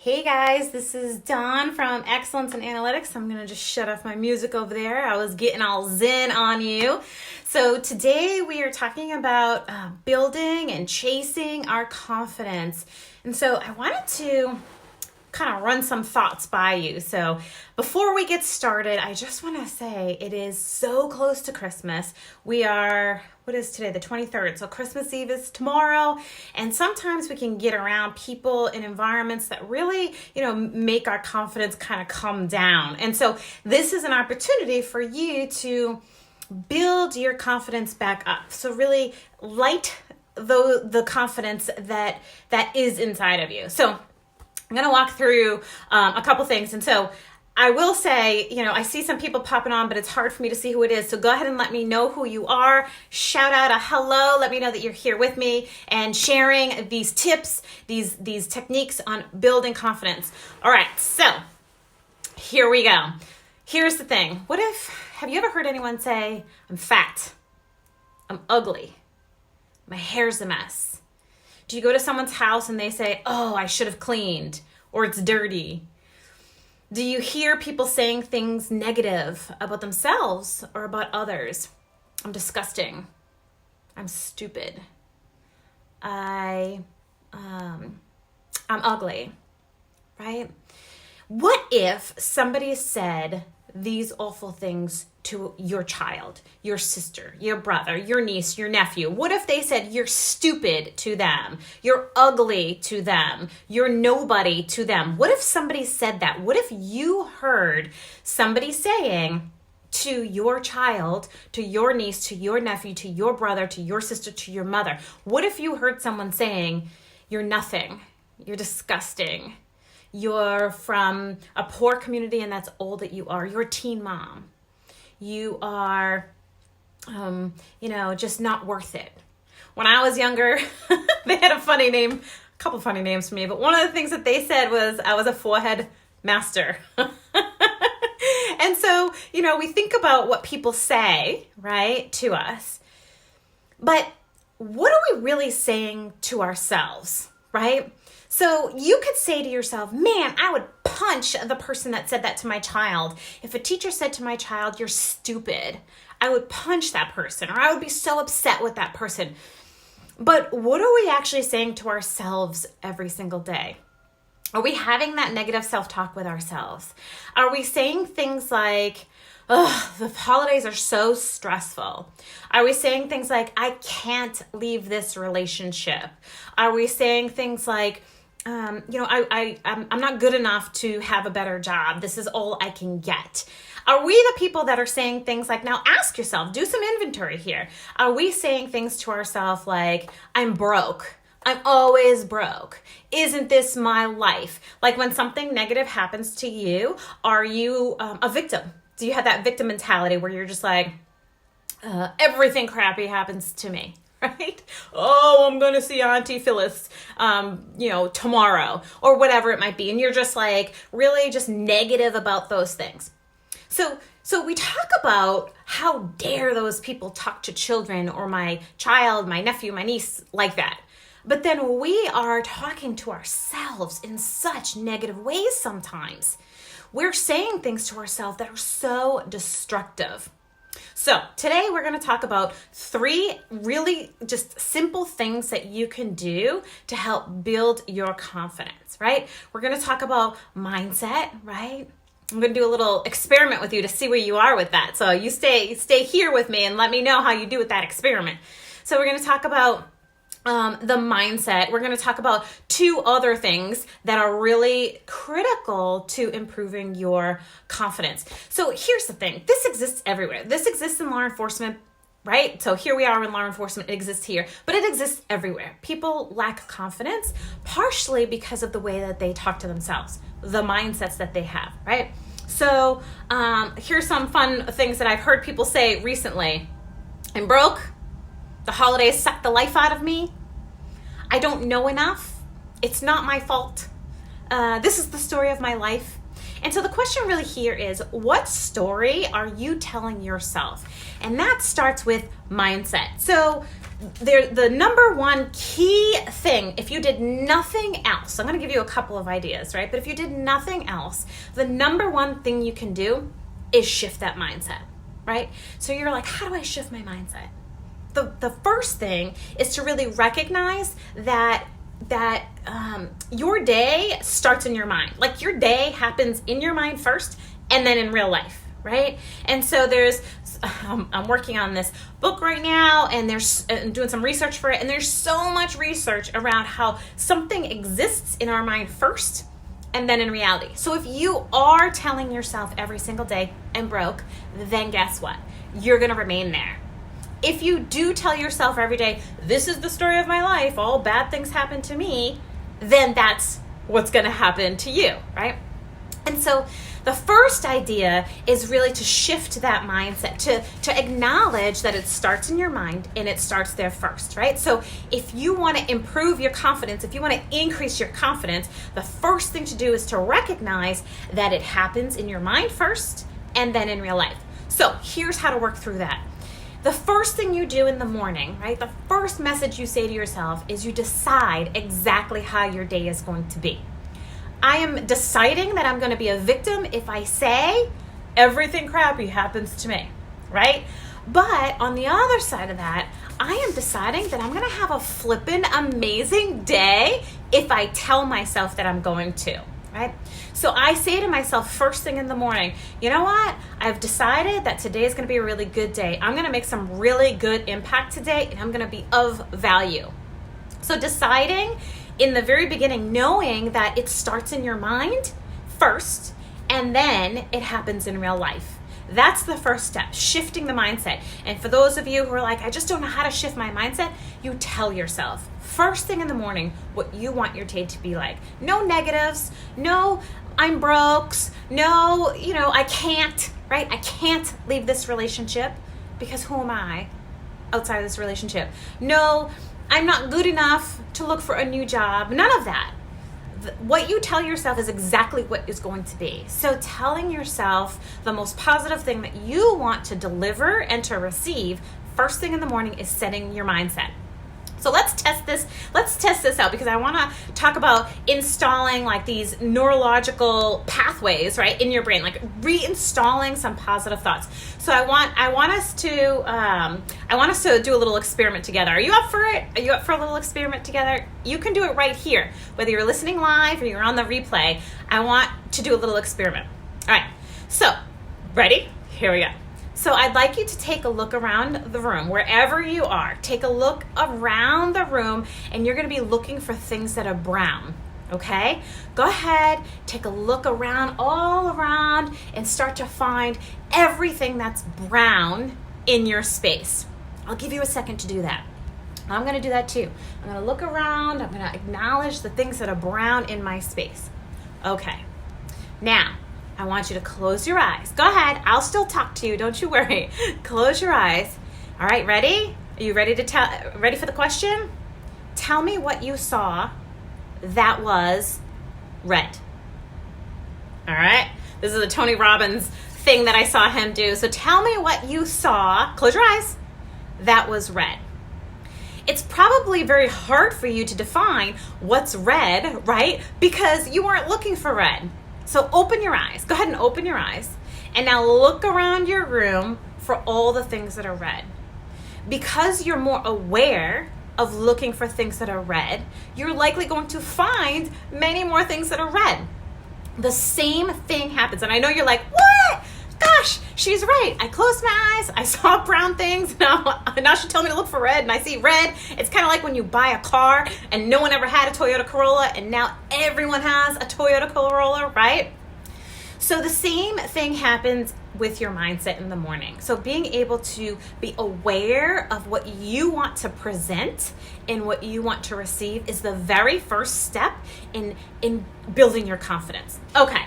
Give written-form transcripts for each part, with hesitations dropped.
Hey guys, this is Dawn from Excellence in Analytics. I'm going to just shut off my music over there. I was getting all zen on you. So today we are talking about building and chasing our confidence. And so I wanted to kind of run some thoughts by you. So before we get started, I just want to say it is so close to Christmas. We are, what is today? The 23rd. So Christmas Eve is tomorrow. And sometimes we can get around people in environments that really, make our confidence kind of come down. And so this is an opportunity for you to build your confidence back up. So really light the confidence that is inside of you. So I'm going to walk through a couple things. And so I will say, I see some people popping on, but it's hard for me to see who it is. So go ahead and let me know who you are. Shout out a hello. Let me know that you're here with me and sharing these tips, these techniques on building confidence. All right. So here we go. Here's the thing. Have you ever heard anyone say, I'm fat, I'm ugly, my hair's a mess? Do you go to someone's house and they say, oh, I should have cleaned, or it's dirty? Do you hear people saying things negative about themselves or about others? I'm disgusting. I'm stupid. I'm ugly, right? What if somebody said these awful things to your child, your sister, your brother, your niece, your nephew? What if they said you're stupid to them, you're ugly to them, you're nobody to them? What if somebody said that? What if you heard somebody saying to your child, to your niece, to your nephew, to your brother, to your sister, to your mother? What if you heard someone saying you're nothing, you're disgusting, you're from a poor community and that's all that you are, you're a teen mom, you are, just not worth it? When I was younger, they had a couple funny names for me, but one of the things that they said was I was a forehead master. And so, we think about what people say, right, to us, but what are we really saying to ourselves, right? So you could say to yourself, man, I would punch the person that said that to my child. If a teacher said to my child, you're stupid, I would punch that person, or I would be so upset with that person. But what are we actually saying to ourselves every single day? Are we having that negative self-talk with ourselves? Are we saying things like, oh, the holidays are so stressful? Are we saying things like, I can't leave this relationship? Are we saying things like, I'm not good enough to have a better job. This is all I can get. Are we the people that are saying things like, now ask yourself, do some inventory here. Are we saying things to ourselves like, I'm broke, I'm always broke, isn't this my life? Like when something negative happens to you, are you a victim? Do you have that victim mentality where you're just like, everything crappy happens to me? Right? Oh, I'm going to see Auntie Phyllis, tomorrow, or whatever it might be. And you're just like really just negative about those things. So we talk about how dare those people talk to children or my child, my nephew, my niece like that. But then we are talking to ourselves in such negative ways sometimes. We're saying things to ourselves that are so destructive. So today we're going to talk about 3 really just simple things that you can do to help build your confidence, right? We're going to talk about mindset, right? I'm going to do a little experiment with you to see where you are with that. So you stay here with me and let me know how you do with that experiment. So we're going to talk about the mindset. We're going to talk about 2 other things that are really critical to improving your confidence. So here's the thing. This exists everywhere. This exists in law enforcement, right? So here we are in law enforcement. It exists here, but it exists everywhere. People lack confidence partially because of the way that they talk to themselves, the mindsets that they have, right? So here's some fun things that I've heard people say recently. I'm broke. The holidays sucked the life out of me. I don't know enough. It's not my fault. This is the story of my life. And so the question really here is, what story are you telling yourself? And that starts with mindset. So the number one key thing, if you did nothing else, I'm going to give you a couple of ideas, right? But if you did nothing else, the number one thing you can do is shift that mindset, right? So you're like, how do I shift my mindset? The first thing is to really recognize that your day starts in your mind. Like your day happens in your mind first and then in real life, right? And so I'm working on this book right now, and I'm doing some research for it, and there's so much research around how something exists in our mind first and then in reality. So if you are telling yourself every single day, I'm broke, then guess what? You're going to remain there. If you do tell yourself every day, this is the story of my life, all bad things happen to me, then that's what's going to happen to you, right? And so the first idea is really to shift that mindset, to acknowledge that it starts in your mind and it starts there first, right? So if you want to improve your confidence, if you want to increase your confidence, the first thing to do is to recognize that it happens in your mind first and then in real life. So here's how to work through that. The first thing you do in the morning, right? The first message you say to yourself is you decide exactly how your day is going to be. I am deciding that I'm going to be a victim if I say everything crappy happens to me, right? But on the other side of that, I am deciding that I'm going to have a flippin' amazing day if I tell myself that I'm going to, right? So I say to myself first thing in the morning, you know what? I've decided that today is going to be a really good day. I'm going to make some really good impact today, and I'm going to be of value. So deciding in the very beginning, knowing that it starts in your mind first, and then it happens in real life. That's the first step, shifting the mindset. And for those of you who are like, I just don't know how to shift my mindset, you tell yourself first thing in the morning what you want your day to be like. No negatives, no I'm broke, no, I can't, right? I can't leave this relationship because who am I outside of this relationship? No, I'm not good enough to look for a new job. None of that. What you tell yourself is exactly what is going to be. So telling yourself the most positive thing that you want to deliver and to receive first thing in the morning is setting your mindset. So let's test this out, because I want to talk about installing like these neurological pathways, right, in your brain, like reinstalling some positive thoughts. So I want us to do a little experiment together. Are you up for it? Are you up for a little experiment together? You can do it right here, whether you're listening live or you're on the replay. I want to do a little experiment. All right. So, ready? Here we go. So I'd like you to take a look around the room, wherever you are. Take a look around the room, and you're going to be looking for things that are brown, okay? Go ahead, take a look around, all around, and start to find everything that's brown in your space. I'll give you a second to do that. I'm going to do that too. I'm going to look around. I'm going to acknowledge the things that are brown in my space. Okay. Now, I want you to close your eyes. Go ahead. I'll still talk to you. Don't you worry. Close your eyes. All right, ready? Are you ready for the question? Tell me what you saw that was red. All right? This is a Tony Robbins thing that I saw him do. So tell me what you saw, close your eyes, that was red. It's probably very hard for you to define what's red, right? Because you weren't looking for red. So open your eyes. Go ahead and open your eyes. And now look around your room for all the things that are red. Because you're more aware of looking for things that are red, you're likely going to find many more things that are red. The same thing happens. And I know you're like, what? Gosh, she's right. I closed my eyes. I saw brown things. Now she told me to look for red, and I see red. It's kind of like when you buy a car and no one ever had a Toyota Corolla, and now everyone has a Toyota Corolla, right? So the same thing happens with your mindset in the morning. So being able to be aware of what you want to present and what you want to receive is the very first step in building your confidence. Okay.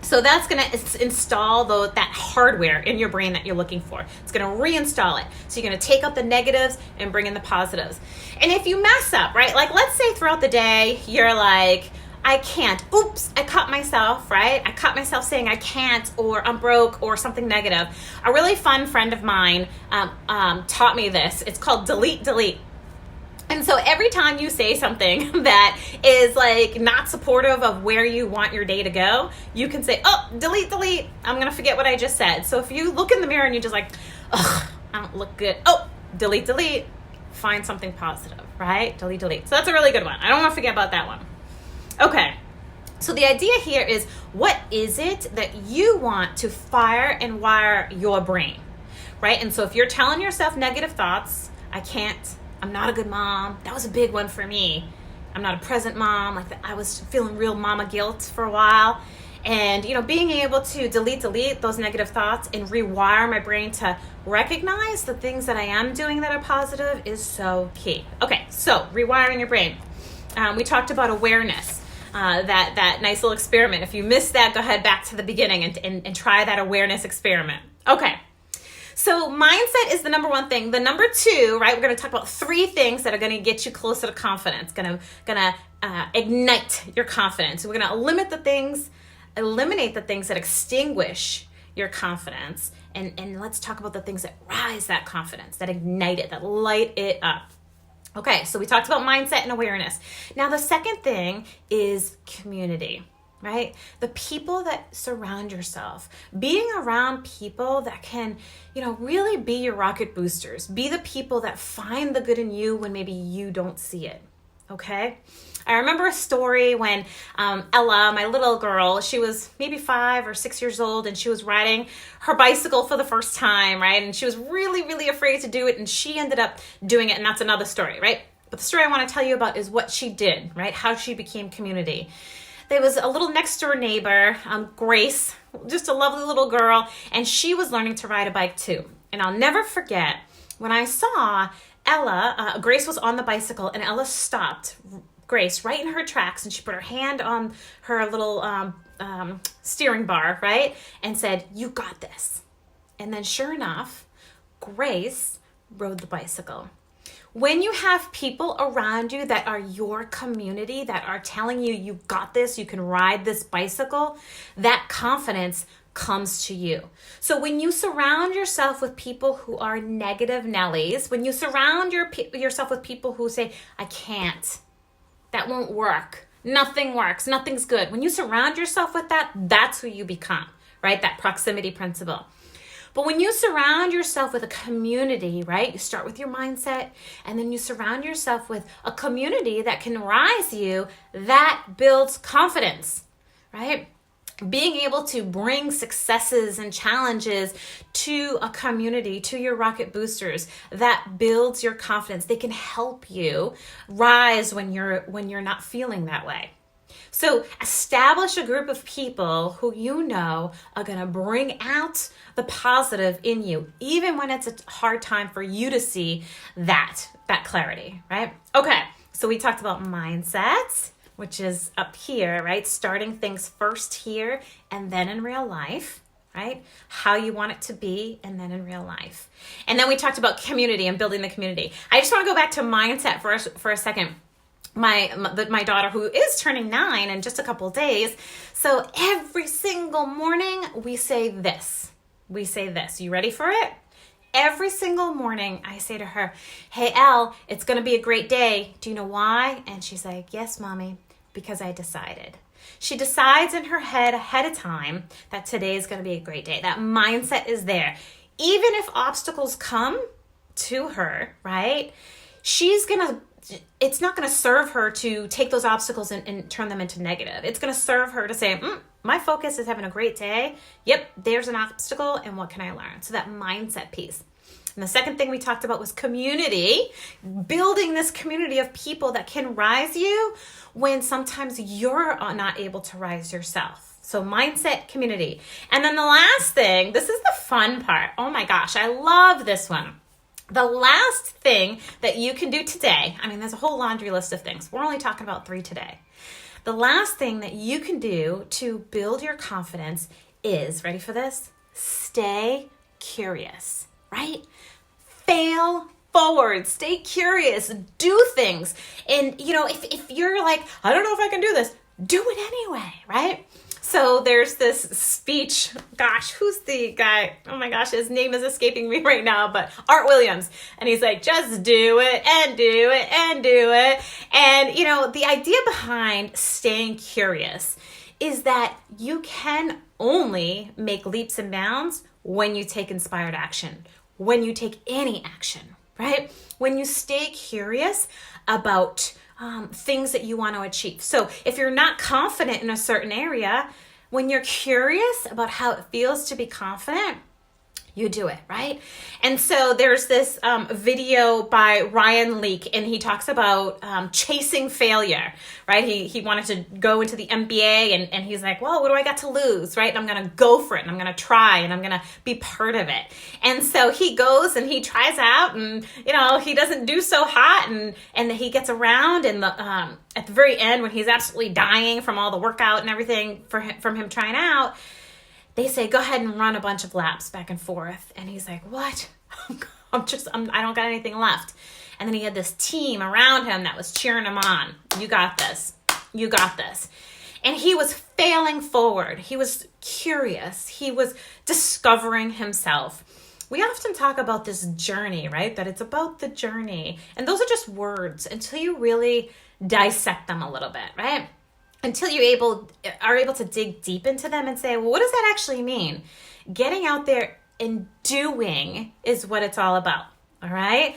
So that's going to install that hardware in your brain that you're looking for. It's going to reinstall it. So you're going to take out the negatives and bring in the positives. And if you mess up, right? Like let's say throughout the day, you're like, I can't. Oops, I caught myself, right? I caught myself saying I can't, or I'm broke, or something negative. A really fun friend of mine taught me this. It's called delete, delete. And so every time you say something that is like not supportive of where you want your day to go, you can say, oh, delete, delete. I'm going to forget what I just said. So if you look in the mirror and you're just like, ugh, I don't look good. Oh, delete, delete. Find something positive, right? Delete, delete. So that's a really good one. I don't want to forget about that one. Okay. So the idea here is, what is it that you want to fire and wire your brain, right? And so if you're telling yourself negative thoughts, I can't, I'm not a good mom. That was a big one for me. I'm not a present mom. Like I was feeling real mama guilt for a while. And, being able to delete those negative thoughts and rewire my brain to recognize the things that I am doing that are positive is so key. Okay, so rewiring your brain. We talked about awareness, that nice little experiment. If you missed that, go ahead back to the beginning and try that awareness experiment. Okay. So mindset is the number one thing. The number two, right, we're going to talk about 3 things that are going to get you closer to confidence, going to ignite your confidence. We're going to eliminate the things that extinguish your confidence. And let's talk about the things that rise that confidence, that ignite it, that light it up. Okay, so we talked about mindset and awareness. Now the second thing is community. Right? The people that surround yourself, being around people that can, really be your rocket boosters, be the people that find the good in you when maybe you don't see it. Okay. I remember a story when Ella, my little girl, she was maybe 5 or 6 years old, and she was riding her bicycle for the first time, right? And she was really, really afraid to do it, and she ended up doing it, and that's another story, right? But the story I want to tell you about is what she did, right? How she became community. There was a little next door neighbor, Grace, just a lovely little girl, and she was learning to ride a bike too. And I'll never forget when I saw Ella, Grace was on the bicycle, and Ella stopped Grace right in her tracks, and she put her hand on her little steering bar, right, and said, "You got this." And then sure enough, Grace rode the bicycle. When you have people around you that are your community, that are telling you, you got this, you can ride this bicycle, that confidence comes to you. So when you surround yourself with people who are negative Nellies, when you surround yourself with people who say, I can't, that won't work, nothing works, nothing's good. When you surround yourself with that, that's who you become, right? That proximity principle. But when you surround yourself with a community, right, you start with your mindset, and then you surround yourself with a community that can rise you, that builds confidence, right? Being able to bring successes and challenges to a community, to your rocket boosters, that builds your confidence. They can help you rise when you're not feeling that way. So establish a group of people who you know are going to bring out the positive in you, even when it's a hard time for you to see that clarity, right? Okay, so we talked about mindset, which is up here, right? Starting things first here and then in real life, right? How you want it to be and then in real life. And then we talked about community and building the community. I just want to go back to mindset for a second. My daughter, who is turning 9 in just a couple of days, so every single morning we say this. You ready for it? Every single morning I say to her, hey, Elle, it's going to be a great day. Do you know why? And she's like, yes, Mommy, because I decided. She decides in her head ahead of time that today is going to be a great day. That mindset is there. Even if obstacles come to her, right? It's not going to serve her to take those obstacles and turn them into negative. It's going to serve her to say, my focus is having a great day. Yep, there's an obstacle, and what can I learn? So that mindset piece. And the second thing we talked about was community, building this community of people that can rise you when sometimes you're not able to rise yourself. So mindset, community. And then the last thing, this is the fun part. Oh my gosh, I love this one. The last thing that you can do today, there's a whole laundry list of things. We're only talking about 3 today. The last thing that you can do to build your confidence is, ready for this? Stay curious, right? Fail forward, stay curious, do things. And, if you're like, I don't know if I can do this, do it anyway, right? So there's this speech, gosh, who's the guy? Oh my gosh, his name is escaping me right now, but Art Williams. And he's like, just do it and do it and do it. And, you know, the idea behind staying curious is that you can only make leaps and bounds when you take inspired action, when you take any action, right? When you stay curious about things that you want to achieve. So if you're not confident in a certain area, when you're curious about how it feels to be confident, you do it, right? And so there's this video by Ryan Leake, and he talks about chasing failure, right? He wanted to go into the MBA, and he's like, well, what do I got to lose, right? And I'm going to go for it, and I'm going to try, and I'm going to be part of it. And so he goes and he tries out, and, you know, he doesn't do so hot, and he gets around, and at the very end, when he's absolutely dying from all the workout and everything from him trying out, they say, go ahead and run a bunch of laps back and forth. And he's like, what? I don't got anything left. And then he had this team around him that was cheering him on. You got this. You got this. And he was failing forward. He was curious. He was discovering himself. We often talk about this journey, right? That it's about the journey. And those are just words until you really dissect them a little bit, right? Until you are able to dig deep into them and say, well, what does that actually mean? Getting out there and doing is what it's all about. All right.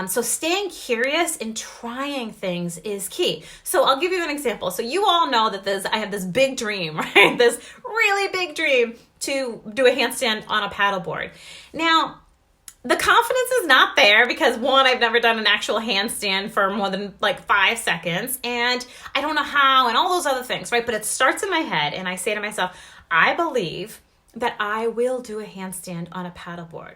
So staying curious and trying things is key. So I'll give you an example. So you all know that I have this big dream, right? This really big dream to do a handstand on a paddleboard. Now, the confidence is not there because, one, I've never done an actual handstand for more than like 5 seconds, and I don't know how, and all those other things, right? But it starts in my head, and I say to myself, I believe that I will do a handstand on a paddleboard,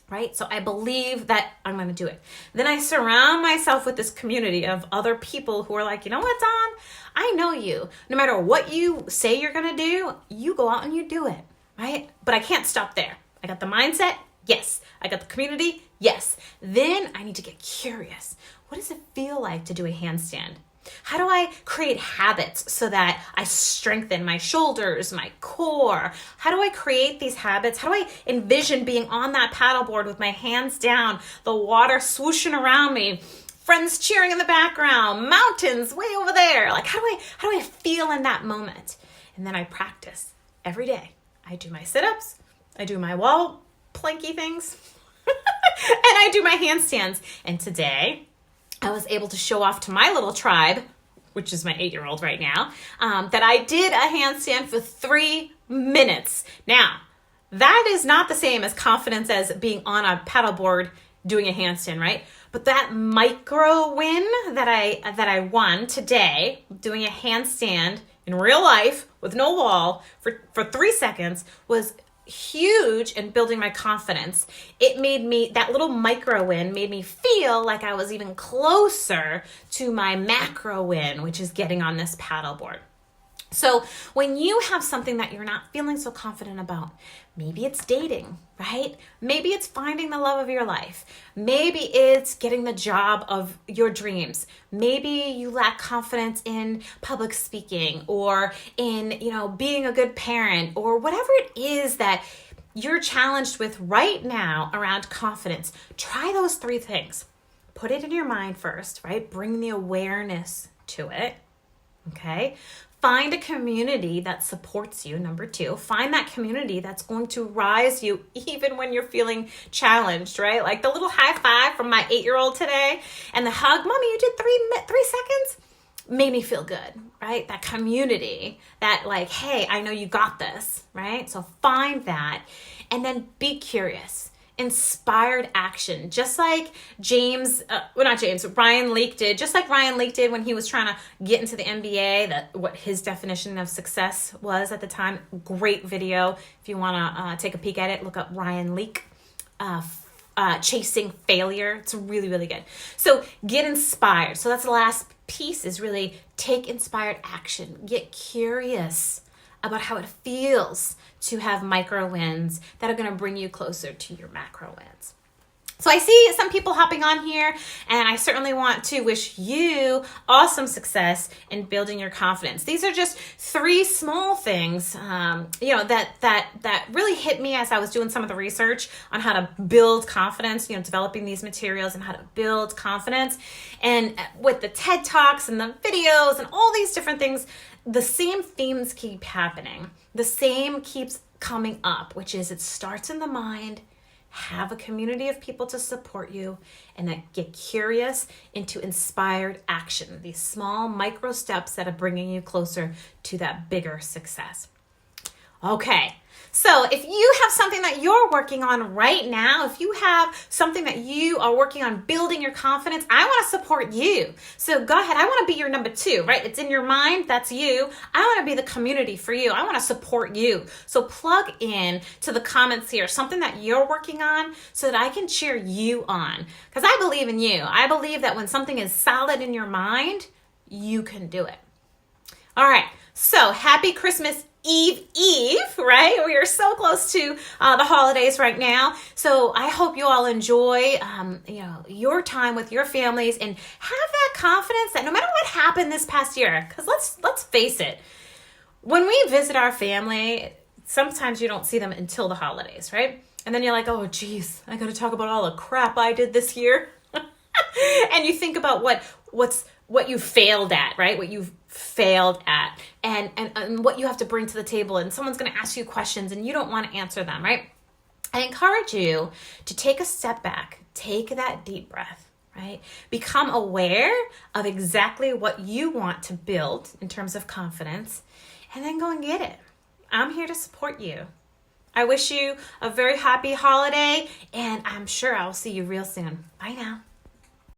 right? So I believe that I'm going to do it. Then I surround myself with this community of other people who are like, you know what, Dawn? I know you. No matter what you say you're going to do, you go out and you do it, right? But I can't stop there. I got the mindset. Yes. I got the community. Yes. Then I need to get curious. What does it feel like to do a handstand? How do I create habits so that I strengthen my shoulders, my core? How do I create these habits? How do I envision being on that paddleboard with my hands down, the water swooshing around me, friends cheering in the background, mountains way over there? Like, how do I feel in that moment? And then I practice every day. I do my sit-ups. I do my wall planky things. And I do my handstands. And today I was able to show off to my little tribe, which is my 8-year-old right now, that I did a handstand for 3 minutes. Now, that is not the same as confidence as being on a paddleboard doing a handstand, right? But that micro win that I won today, doing a handstand in real life with no wall for 3 seconds, was huge in building my confidence. It made me, that little micro win made me feel like I was even closer to my macro win, which is getting on this paddleboard. So when you have something that you're not feeling so confident about, maybe it's dating, right? Maybe it's finding the love of your life. Maybe it's getting the job of your dreams. Maybe you lack confidence in public speaking or in, being a good parent or whatever it is that you're challenged with right now around confidence. Try those 3 things. Put it in your mind first, right? Bring the awareness to it, okay? Find a community that supports you, number 2. Find that community that's going to rise you even when you're feeling challenged, right? Like the little high five from my 8-year-old today and the hug, Mommy, you did 3 seconds, made me feel good, right? That community that like, hey, I know you got this, right? So find that and then be curious. Inspired action, just like Ryan Leake did, just like Ryan Leake did when he was trying to get into the NBA, what his definition of success was at the time. Great video. If you want to take a peek at it, look up Ryan Leake, Chasing Failure. It's really, really good. So get inspired. So that's the last piece, is really take inspired action. Get curious about how it feels to have micro wins that are going to bring you closer to your macro wins. So I see some people hopping on here, and I certainly want to wish you awesome success in building your confidence. These are just 3 small things, that really hit me as I was doing some of the research on how to build confidence, developing these materials and how to build confidence. And with the TED Talks and the videos and all these different things, the same themes keep happening. The same keeps coming up, which is it starts in the mind. Have a community of people to support you, and then get curious into inspired action. These small micro steps that are bringing you closer to that bigger success. Okay, so if you have something that you're working on right now, if you have something that you are working on building your confidence, I want to support you. So go ahead. I want to be your number 2, right? It's in your mind. That's you. I want to be the community for you. I want to support you. So plug in to the comments here, something that you're working on so that I can cheer you on. Because I believe in you. I believe that when something is solid in your mind, you can do it. All right. So happy Christmas Eve, right? We are so close to the holidays right now. So I hope you all enjoy, your time with your families, and have that confidence that no matter what happened this past year, because let's face it, when we visit our family, sometimes you don't see them until the holidays, right? And then you're like, oh, geez, I got to talk about all the crap I did this year. And you think about what you failed at, right? What you've failed at, and what you have to bring to the table, and someone's going to ask you questions and you don't want to answer them, right? I encourage you to take a step back, take that deep breath, right? Become aware of exactly what you want to build in terms of confidence, and then go and get it. I'm here to support you. I wish you a very happy holiday, and I'm sure I'll see you real soon. Bye now.